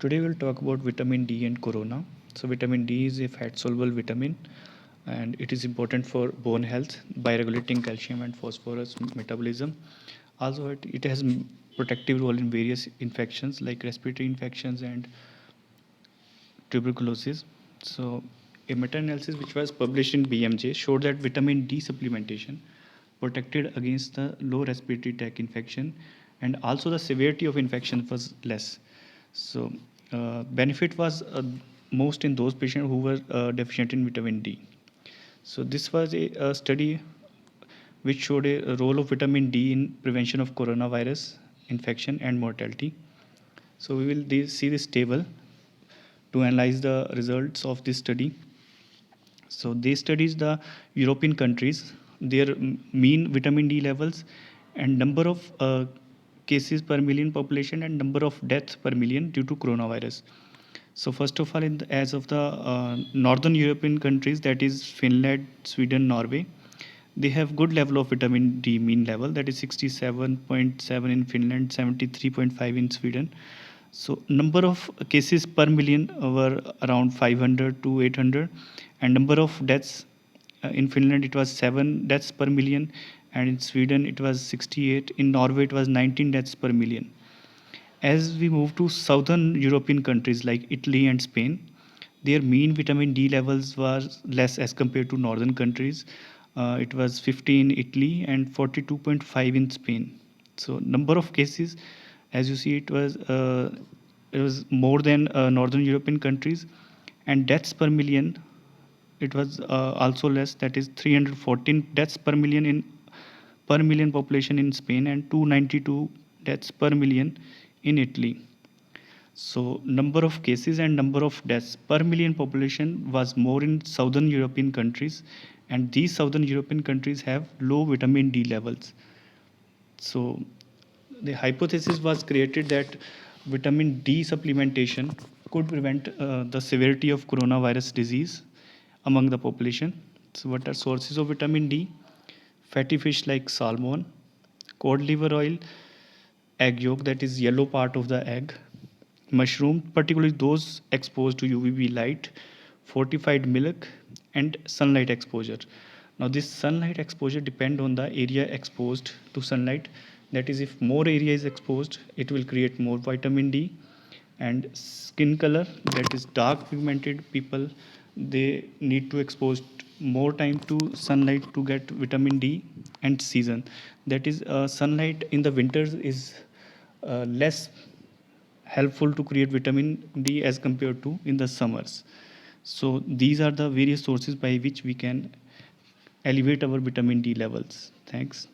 Today we'll talk about vitamin D and corona. So vitamin D is a fat soluble vitamin and it is important for bone health by regulating calcium and phosphorus metabolism. Also it has protective role in various infections like respiratory infections and tuberculosis. So a meta-analysis which was published in BMJ showed that vitamin D supplementation protected against the low respiratory tract infection and also the severity of infection was less. So benefit was most in those patients who were deficient in vitamin D. So this was a study which showed a role of vitamin D in prevention of coronavirus infection and mortality. So we will see this table to analyze the results of this study. So they studies the European countries, their mean vitamin D levels and number of cases per million population and number of deaths per million due to coronavirus. So first of all, as of the northern European countries, that is Finland, Sweden, Norway, they have good level of vitamin D mean level, that is 67.7 in Finland, 73.5 in Sweden. So number of cases per million were around 500 to 800, and number of deaths in Finland it was 7 deaths per million, and in Sweden it was 68. In Norway it was 19 deaths per million. As we move to southern European countries like Italy and Spain, their mean vitamin D levels was less as compared to northern countries. It was 50 in Italy and 42.5 in Spain. So number of cases, as you see, it was more than northern European countries, and deaths per million it was also less. That is 314 deaths per million population in Spain and 292 deaths per million in Italy. So number of cases and number of deaths per million population was more in southern European countries, and these southern European countries have low vitamin D levels. So the hypothesis was created that vitamin D supplementation could prevent the severity of coronavirus disease among the population. So what are sources of vitamin D? Fatty fish like salmon, cod liver oil, egg yolk, that is yellow part of the egg, mushroom, particularly those exposed to UVB light, fortified milk, and sunlight exposure. Now this sunlight exposure depend on the area exposed to sunlight. That is, if more area is exposed, it will create more vitamin D. And skin color, that is dark pigmented people, they need to expose more time to sunlight to get vitamin D. And season, that is sunlight in the winters is less helpful to create vitamin D as compared to in the summers. So these are the various sources by which we can elevate our vitamin D levels. Thanks.